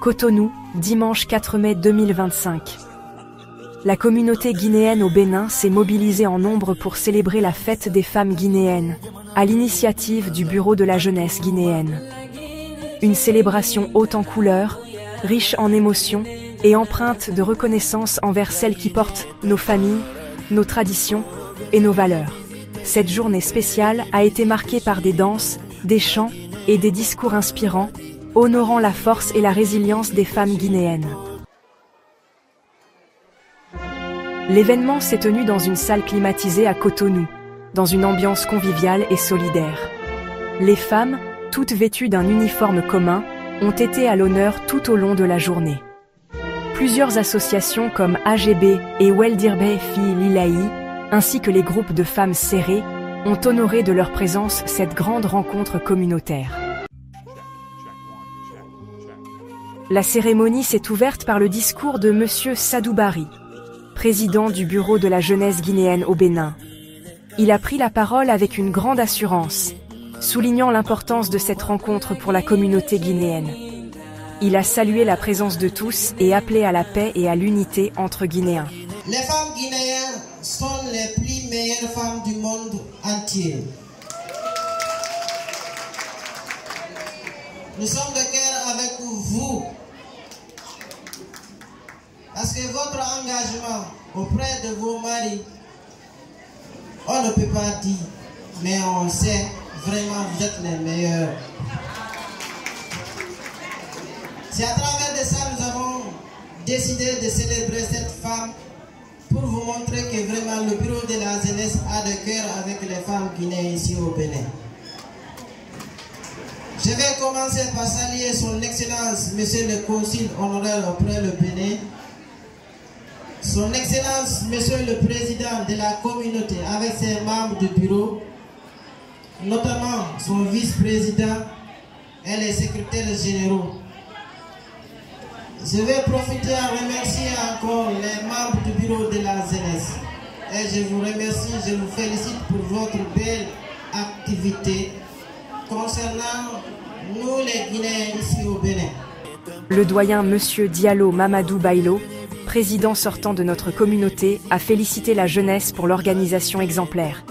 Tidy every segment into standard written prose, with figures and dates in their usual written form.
Cotonou, dimanche 4 mai 2025. La communauté guinéenne au Bénin s'est mobilisée en nombre pour célébrer la fête des femmes guinéennes, à l'initiative du Bureau de la jeunesse guinéenne. Une célébration haute en couleurs, riche en émotions et empreinte de reconnaissance envers celles qui portent nos familles, nos traditions et nos valeurs. Cette journée spéciale a été marquée par des danses, des chants et des discours inspirants, honorant la force et la résilience des femmes guinéennes. L'événement s'est tenu dans une salle climatisée à Cotonou, dans une ambiance conviviale et solidaire. Les femmes, toutes vêtues d'un uniforme commun, ont été à l'honneur tout au long de la journée. Plusieurs associations comme AGB et Weldirbe Filles Lilaï, ainsi que les groupes de femmes serrées, ont honoré de leur présence cette grande rencontre communautaire. La cérémonie s'est ouverte par le discours de M. Sadou Barry, président du Bureau de la jeunesse guinéenne au Bénin. Il a pris la parole avec une grande assurance, soulignant l'importance de cette rencontre pour la communauté guinéenne. Il a salué la présence de tous et appelé à la paix et à l'unité entre Guinéens. Les femmes guinéennes sont les plus meilleures femmes du monde entier. Nous sommes de cœur avec vous. Parce que votre engagement auprès de vos maris, on ne peut pas dire, mais on sait vraiment vous êtes les meilleurs. C'est à travers de ça que nous avons décidé de célébrer cette femme pour vous montrer que vraiment le Bureau de la jeunesse a de cœur avec les femmes guinéennes ici au Bénin. Je vais commencer par saluer son Excellence, Monsieur le Consul honoraire auprès le Bénin, son Excellence, Monsieur le Président de la communauté avec ses membres du bureau, notamment son vice-président et les secrétaires généraux. Je vais profiter à remercier encore les membres du bureau de la jeunesse. Et je vous remercie, je vous félicite pour votre belle activité concernant nous les Guinéens ici au Bénin. Le doyen Monsieur Diallo Mamadou Bailo, président sortant de notre communauté, a félicité la jeunesse pour l'organisation exemplaire.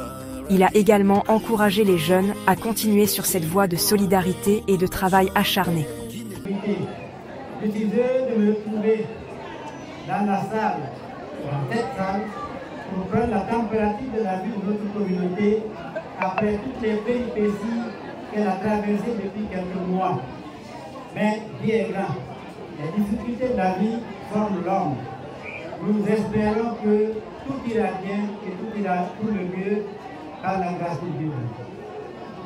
Il a également encouragé les jeunes à continuer sur cette voie de solidarité et de travail acharné. Je suis heureux de me trouver dans la salle, dans cette salle, pour prendre la température de la vie de notre communauté après toutes les péripéties qu'elle a traversées depuis quelques mois. Mais Dieu est grand. Les difficultés de la vie forment l'homme. Nous espérons que tout ira bien et tout ira pour le mieux par la grâce de Dieu.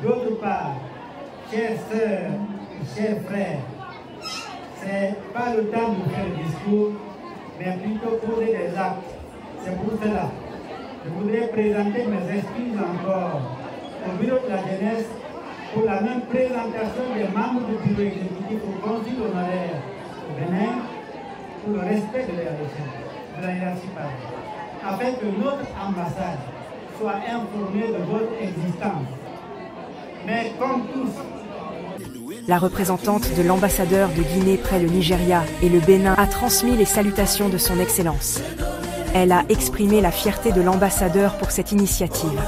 D'autre part, chères sœurs, chers frères, c'est pas le temps de faire le discours, mais plutôt poser des actes. C'est pour cela que je voudrais présenter mes excuses encore au bureau de la jeunesse pour la même présentation des membres du bureau exécutif au consul honoraire au Bénin pour le respect de la hiérarchie, afin que notre ambassade soit informée de votre existence. Mais comme tous, la représentante de l'ambassadeur de Guinée près le Nigeria et le Bénin a transmis les salutations de son Excellence. Elle a exprimé la fierté de l'ambassadeur pour cette initiative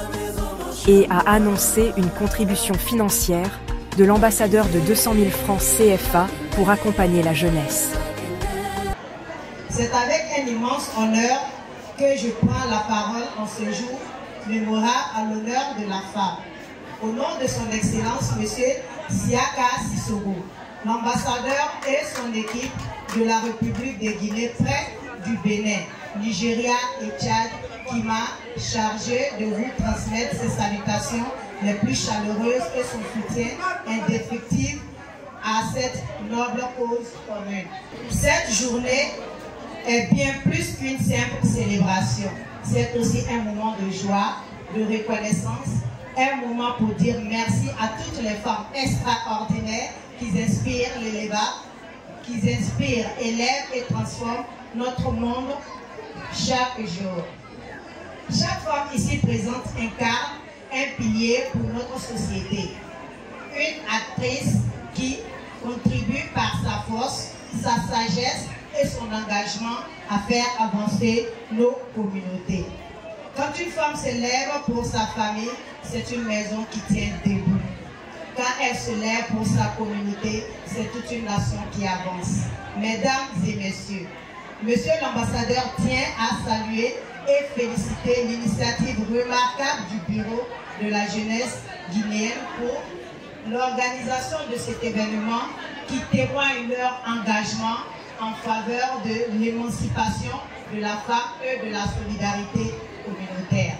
et a annoncé une contribution financière de l'ambassadeur de 200 000 francs CFA pour accompagner la jeunesse. C'est avec un immense honneur que je prends la parole en ce jour mémorable à l'honneur de la femme. Au nom de son Excellence, M. Siaka Sissoko, l'ambassadeur et son équipe de la République de Guinée près du Bénin, Nigeria et Tchad, qui m'a chargé de vous transmettre ses salutations les plus chaleureuses et son soutien indéfectible à cette noble cause commune. Cette journée est bien plus qu'une simple célébration. C'est aussi un moment de joie, de reconnaissance, un moment pour dire merci à toutes les femmes extraordinaires qui inspirent l'élevage, qui inspirent, élèvent et transforment notre monde chaque jour. Chaque femme ici présente incarne un pilier pour notre société. Une actrice qui contribue par sa force, sa sagesse et son engagement à faire avancer nos communautés. Quand une femme se lève pour sa famille, c'est une maison qui tient debout. Quand elle se lève pour sa communauté, c'est toute une nation qui avance. Mesdames et messieurs, Monsieur l'ambassadeur tient à saluer et féliciter l'initiative remarquable du Bureau de la jeunesse guinéenne pour l'organisation de cet événement qui témoigne leur engagement en faveur de l'émancipation de la femme et de la solidarité communautaire.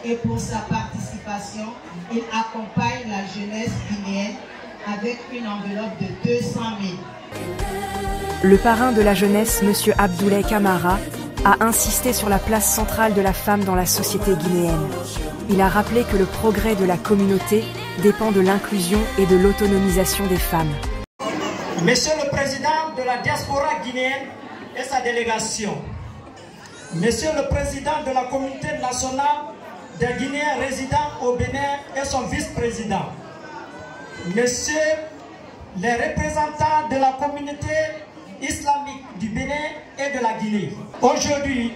Et pour sa participation, il accompagne la jeunesse guinéenne avec une enveloppe de 200 000. Le parrain de la jeunesse, M. Abdoulaye Camara, a insisté sur la place centrale de la femme dans la société guinéenne. Il a rappelé que le progrès de la communauté dépend de l'inclusion et de l'autonomisation des femmes. Monsieur le Président de la diaspora guinéenne et sa délégation, Monsieur le Président de la communauté nationale des Guinéens résidant au Bénin et son vice-président, Messieurs les représentants de la communauté islamique du Bénin et de la Guinée. Aujourd'hui,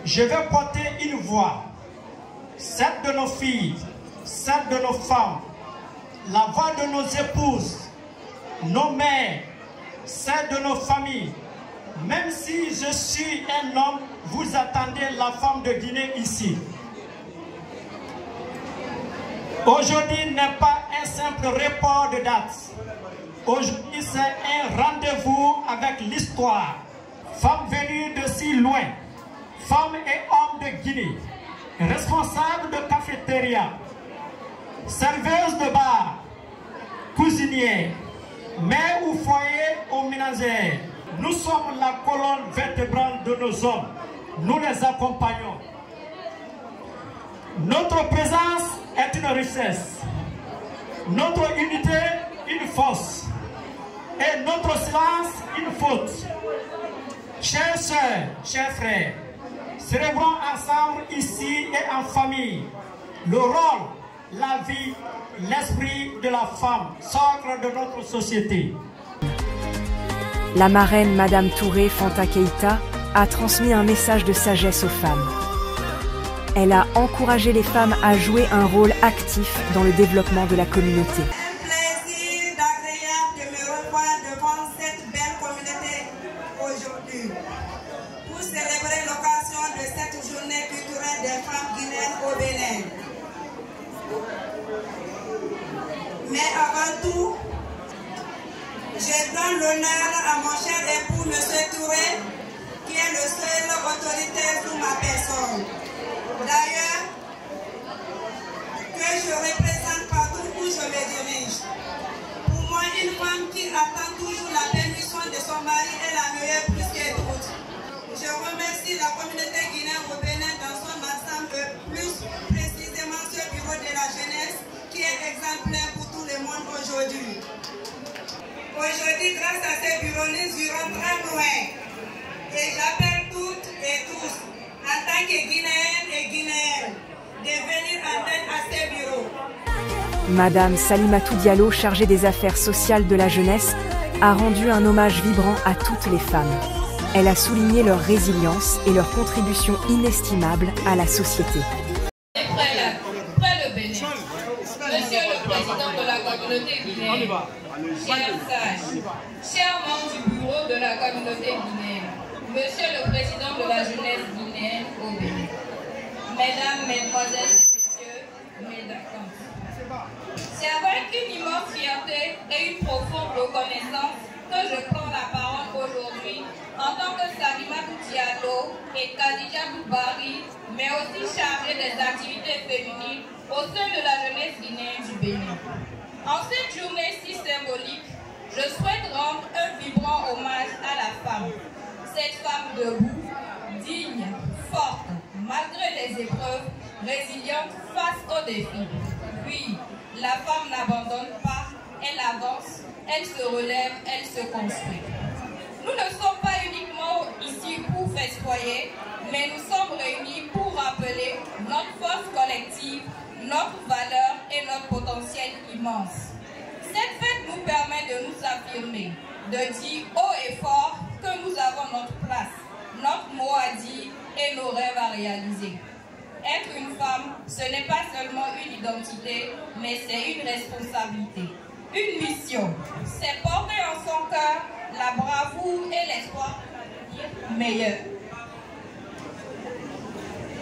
je vais porter une voix, celle de nos filles, celle de nos femmes, la voix de nos épouses, nos mères, celle de nos familles. Même si je suis un homme, vous attendez la femme de Guinée ici. Aujourd'hui n'est pas un simple report de date. Aujourd'hui, c'est un rendez-vous avec l'histoire. Femmes venues de si loin, femmes et hommes de Guinée, responsables de cafétéria, serveuses de bar, cuisinières, mères ou foyers aux ménagères. Nous sommes la colonne vertébrale de nos hommes. Nous les accompagnons. Notre présence est une richesse. Notre unité, une force. Et notre silence, une faute. Chers sœurs, chers frères, célébrons ensemble ici et en famille le rôle, la vie, l'esprit de la femme, socle de notre société. La marraine Madame Touré Fanta Keïta a transmis un message de sagesse aux femmes. Elle a encouragé les femmes à jouer un rôle actif dans le développement de la communauté. Un plaisir agréable de me revoir devant cette belle communauté aujourd'hui pour célébrer l'occasion de cette journée culturelle des femmes guinéennes au Bénin. Mais avant tout, je donne l'honneur à mon cher époux, M. Touré, qui est le seul autoritaire sous ma personne. D'ailleurs, que je représente partout où je me dirige. Pour moi, une femme qui attend toujours la permission de son mari est la meilleure plus que toute. Je remercie la communauté guinéenne au Bénin dans son ensemble, plus précisément ce bureau de la jeunesse qui est exemplaire pour tout le monde aujourd'hui. Aujourd'hui, grâce à ce bureau, nous irons très loin. Et j'appelle toutes et tous, en tant que Guinéennes et Guinéens, de venir en aide à ces bureaux. Madame Salimatou Diallo, chargée des affaires sociales de la jeunesse, a rendu un hommage vibrant à toutes les femmes. Elle a souligné leur résilience et leur contribution inestimable à la société. Près le Bénin, Monsieur le Président de la communauté guinéenne, chers sages, chers membres du bureau de la communauté guinéenne, Monsieur le Président de la jeunesse guinéenne au Bénin, Mesdames, Mesdemoiselles et Messieurs, Mesdames, c'est avec une immense fierté et une profonde reconnaissance que je prends la parole aujourd'hui en tant que Salimatou Diallo et Khadija Boubari, mais aussi chargée des activités féminines au sein de la jeunesse guinéenne du Bénin. En cette journée si symbolique, je souhaite rendre un vibrant hommage à la femme. Cette femme debout, digne, forte, malgré les épreuves, résiliente face aux défis. Oui, la femme n'abandonne pas, elle avance, elle se relève, elle se construit. Nous ne sommes pas uniquement ici pour festoyer, mais nous sommes réunis pour rappeler notre force collective, notre valeur et notre potentiel immense. Cette fête nous permet de nous affirmer, de dire haut et fort réaliser. Être une femme, ce n'est pas seulement une identité, mais c'est une responsabilité, une mission. C'est porter en son cœur la bravoure et l'espoir d'un avenir meilleur.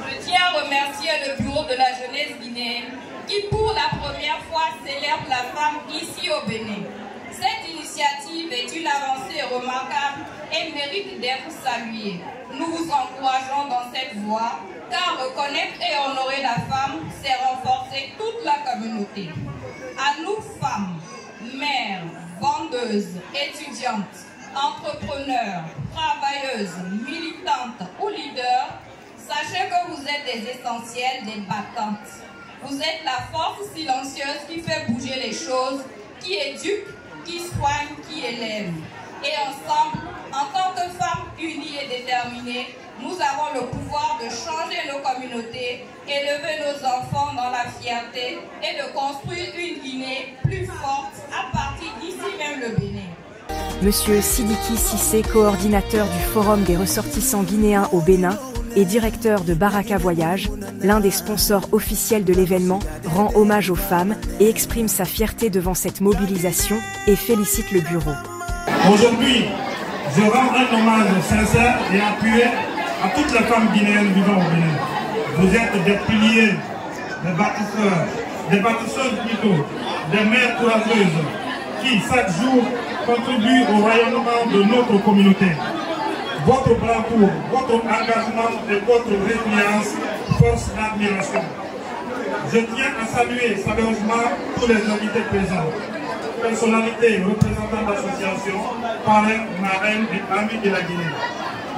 Je tiens à remercier le Bureau de la jeunesse guinéenne qui pour la première fois célèbre la femme ici au Bénin. Cette initiative est une avancée remarquable et mérite d'être saluée. Nous vous encourageons dans cette voie, car reconnaître et honorer la femme, c'est renforcer toute la communauté. À nous femmes, mères, vendeuses, étudiantes, entrepreneurs, travailleuses, militantes ou leaders, sachez que vous êtes des essentiels, des battantes. Vous êtes la force silencieuse qui fait bouger les choses, qui éduque, qui soigne, qui élève. Et ensemble, en tant que femmes unies et déterminées, nous avons le pouvoir de changer nos communautés, élever nos enfants dans la fierté et de construire une Guinée plus forte à partir d'ici même le Bénin. Monsieur Sidiki Cissé, coordinateur du Forum des ressortissants guinéens au Bénin et directeur de Baraka Voyage, l'un des sponsors officiels de l'événement, rend hommage aux femmes et exprime sa fierté devant cette mobilisation et félicite le bureau. Aujourd'hui, je rends un hommage sincère et appuyé à toutes les femmes guinéennes vivant au Bénin. Vous êtes des piliers, des bâtisseuses plutôt, des mères courageuses qui chaque jour contribuent au rayonnement de notre communauté. Votre bravoure, votre engagement et votre résilience forcent l'admiration. Je tiens à saluer chaleureusement tous les invités présents, personnalités, représentants d'associations, parrains, marraines et amis de la Guinée.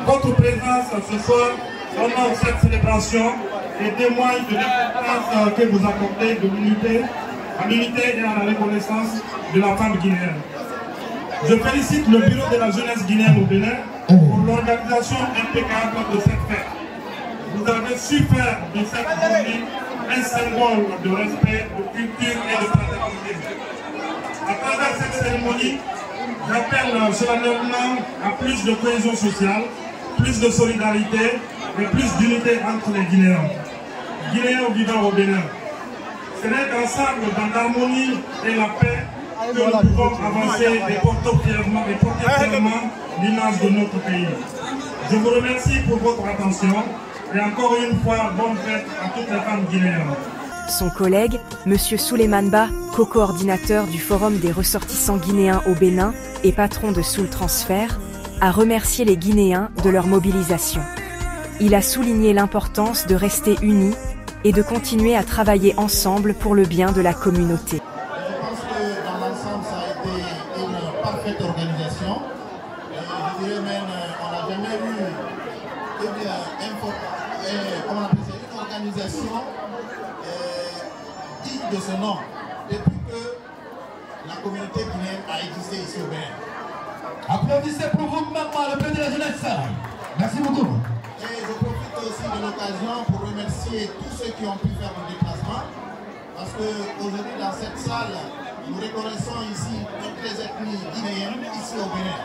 Votre présence ce soir honore cette célébration et témoigne de l'importance que vous apportez de l'unité et à la reconnaissance de la femme guinéenne. Je félicite le Bureau de la jeunesse guinéenne au Bénin pour l'organisation impeccable de cette fête. Vous avez su faire de cette journée un symbole de respect, de culture et de fraternité. À travers cette cérémonie, j'appelle solennellement à plus de cohésion sociale, plus de solidarité et plus d'unité entre les Guinéens. Guinéens vivant au Bénin. Ce n'est qu'ensemble, dans l'harmonie et la paix, que nous pouvons avancer et porter fièrement l'image de notre pays. Je vous remercie pour votre attention et encore une fois, bonne fête à toutes les femmes guinéennes. Son collègue, M. Souleymane Ba, co-coordinateur du Forum des ressortissants guinéens au Bénin et patron de Soul Transfert, a remercié les Guinéens de leur mobilisation. Il a souligné l'importance de rester unis et de continuer à travailler ensemble pour le bien de la communauté. Je pense que dans l'ensemble, ça a été une parfaite organisation. Je dirais même, on n'a jamais eu une organisation digne de ce nom depuis que la communauté guinéenne a existé ici au Bénin. Applaudissez pour vous maintenant le président de la jeunesse. Merci beaucoup. Et je profite aussi de l'occasion pour remercier tous ceux qui ont pu faire le déplacement. Parce qu'aujourd'hui, dans cette salle, nous reconnaissons ici toutes les ethnies guinéennes ici au Bénin.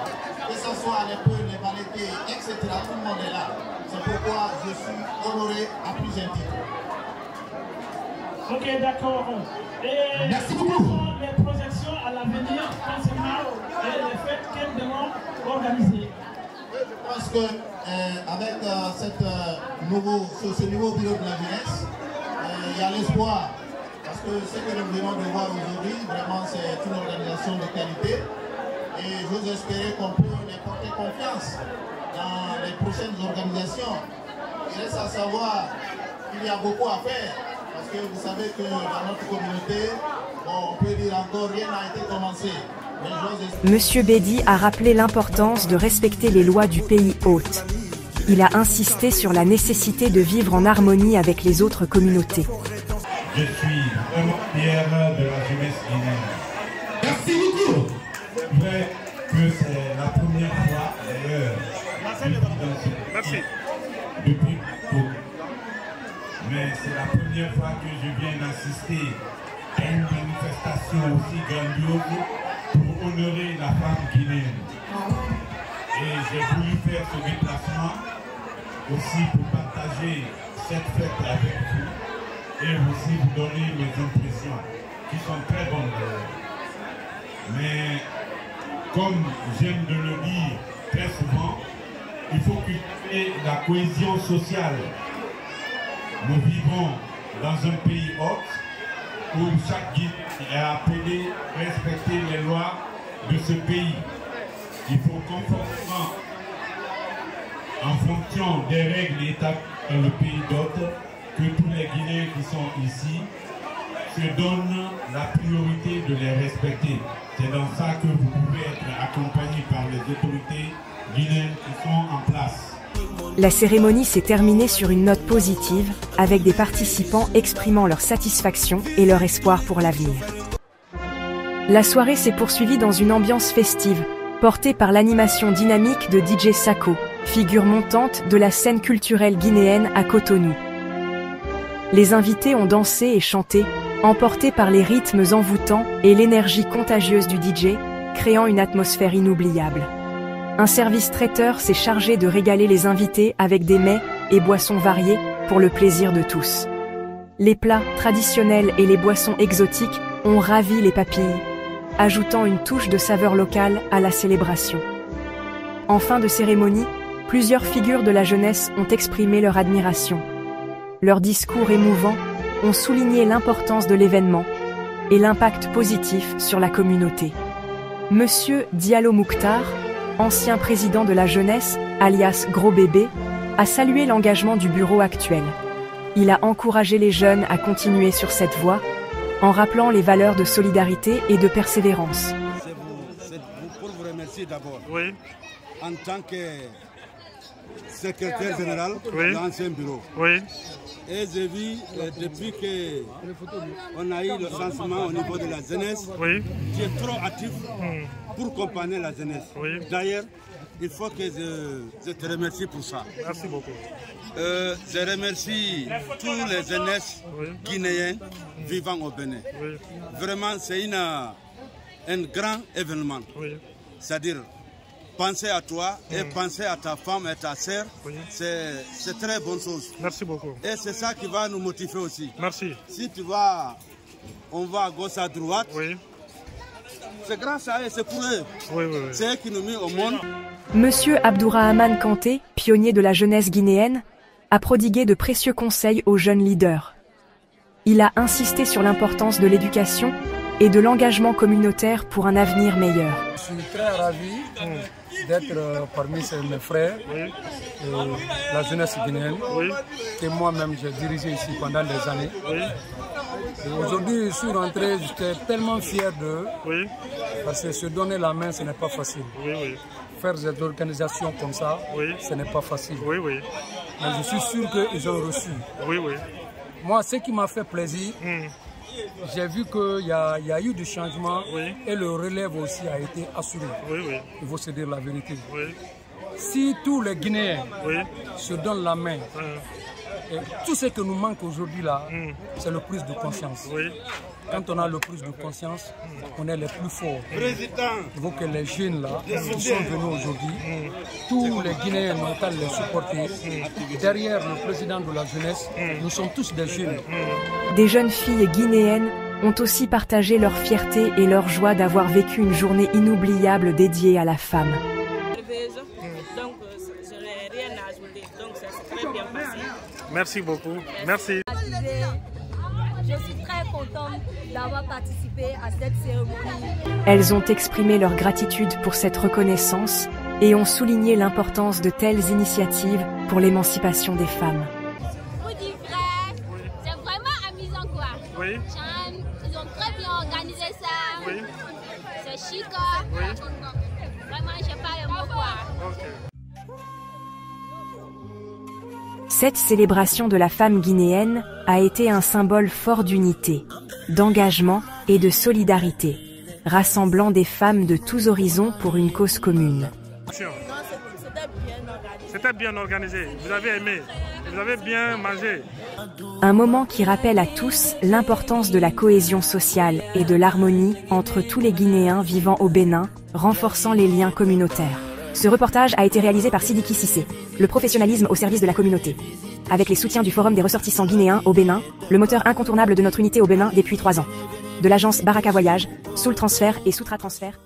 Que ce soit les Peuls, les Balétés, etc. Tout le monde est là. C'est pourquoi je suis honoré à plusieurs titres. Ok, d'accord. Merci beaucoup. Les projections à l'avenir concernant les fêtes qu'elles devront organiser. Je pense qu'avec ce nouveau bureau de la jeunesse, il y a l'espoir. Parce que ce que nous venons de voir aujourd'hui, vraiment c'est une organisation de qualité. Et j'ose espérer qu'on peut les porter confiance dans les prochaines organisations. Il reste à savoir qu'il y a beaucoup à faire. Parce que vous savez que dans notre communauté, on peut dire encore rien n'a été commencé. Monsieur Bédi a rappelé l'importance de respecter les lois du pays hôte. Il a insisté sur la nécessité de vivre en harmonie avec les autres communautés. Je suis vraiment fier de la jeunesse guinéenne. Merci beaucoup. C'est vrai que c'est la première fois d'ailleurs depuis tout. Mais c'est la première fois que je viens d'assister à une manifestation aussi grandiose pour honorer la femme guinéenne. Et j'ai voulu faire ce déplacement aussi pour partager partager cette fête avec vous et aussi vous donner mes impressions qui sont très bonnes. Mais comme j'aime de le dire très souvent, il faut qu'il y ait la cohésion sociale. Nous vivons dans un pays hôte où chaque guide est appelé à respecter les lois de ce pays. Il faut conformément, en fonction des règles établies dans le pays d'hôte, que tous les Guinéens qui sont ici se donnent la priorité de les respecter. C'est dans ça que vous pouvez être accompagné par les autorités guinéennes qui sont en place. La cérémonie s'est terminée sur une note positive, avec des participants exprimant leur satisfaction et leur espoir pour l'avenir. La soirée s'est poursuivie dans une ambiance festive, portée par l'animation dynamique de DJ Sako, figure montante de la scène culturelle guinéenne à Cotonou. Les invités ont dansé et chanté, emportés par les rythmes envoûtants et l'énergie contagieuse du DJ, créant une atmosphère inoubliable. Un service traiteur s'est chargé de régaler les invités avec des mets et boissons variés pour le plaisir de tous. Les plats traditionnels et les boissons exotiques ont ravi les papilles, ajoutant une touche de saveur locale à la célébration. En fin de cérémonie, plusieurs figures de la jeunesse ont exprimé leur admiration. Leurs discours émouvants ont souligné l'importance de l'événement et l'impact positif sur la communauté. Monsieur Diallo Mouktar, ancien président de la jeunesse, alias Gros Bébé, a salué l'engagement du bureau actuel. Il a encouragé les jeunes à continuer sur cette voie, en rappelant les valeurs de solidarité et de persévérance. C'est pour vous remercier d'abord. Oui. En tant que secrétaire général de l'ancien bureau. Oui. Et j'ai vu, depuis qu'on a eu le changement au niveau de la jeunesse, qui est trop actif pour accompagner la jeunesse. D'ailleurs, il faut que je te remercie pour ça. Merci beaucoup. Je remercie tous les jeunesses guinéens vivant au Bénin. Vraiment, c'est un grand événement. C'est-à-dire, penser à toi et penser à ta femme et ta sœur, c'est très bonne chose. Merci beaucoup. Et c'est ça qui va nous motiver aussi. Merci. Si tu vas, on va à gauche, à droite, c'est grâce à eux, c'est pour eux. C'est eux qui nous mettent au monde. Monsieur Abdourahmane Kanté, pionnier de la jeunesse guinéenne, a prodigué de précieux conseils aux jeunes leaders. Il a insisté sur l'importance de l'éducation et de l'engagement communautaire pour un avenir meilleur. Je suis très ravi d'être parmi mes frères de la jeunesse guinéenne que moi-même j'ai dirigé ici pendant des années. Aujourd'hui, je suis rentré, j'étais tellement fier d'eux parce que se donner la main, ce n'est pas facile. Faire des organisations comme ça, ce n'est pas facile. Mais je suis sûr qu'ils ont reçu. Moi, ce qui m'a fait plaisir, j'ai vu qu'il y a eu du changement et le relève aussi a été assuré. Il faut se dire la vérité. Si tous les Guinéens se donnent la main, et tout ce qui nous manque aujourd'hui là, c'est le plus de conscience. Quand on a le plus de conscience, on est les plus forts. Il faut que les jeunes là, qui sont venus aujourd'hui, tous les Guinéens n'ont qu'à les supporter. Derrière le président de la jeunesse, nous sommes tous des jeunes. Des jeunes filles guinéennes ont aussi partagé leur fierté et leur joie d'avoir vécu une journée inoubliable dédiée à la femme. Donc, je n'ai rien à ajouter. Donc, ça s'est très bien passé. Merci beaucoup. Merci. Je suis très contente d'avoir participé à cette cérémonie. Elles ont exprimé leur gratitude pour cette reconnaissance et ont souligné l'importance de telles initiatives pour l'émancipation des femmes. Vous dites vrai, c'est vraiment amusant quoi. Ils ont très bien organisé ça. C'est chic. Vraiment, je n'ai pas le mot quoi. Cette célébration de la femme guinéenne a été un symbole fort d'unité, d'engagement et de solidarité, rassemblant des femmes de tous horizons pour une cause commune. C'était bien organisé, vous avez aimé, vous avez bien mangé. Un moment qui rappelle à tous l'importance de la cohésion sociale et de l'harmonie entre tous les Guinéens vivant au Bénin, renforçant les liens communautaires. Ce reportage a été réalisé par Sidiki Cissé, le professionnalisme au service de la communauté. Avec les soutiens du Forum des ressortissants guinéens au Bénin, le moteur incontournable de notre unité au Bénin depuis 3 ans. De l'agence Baraka Voyage, Soul Transfert et Soutra Transfert.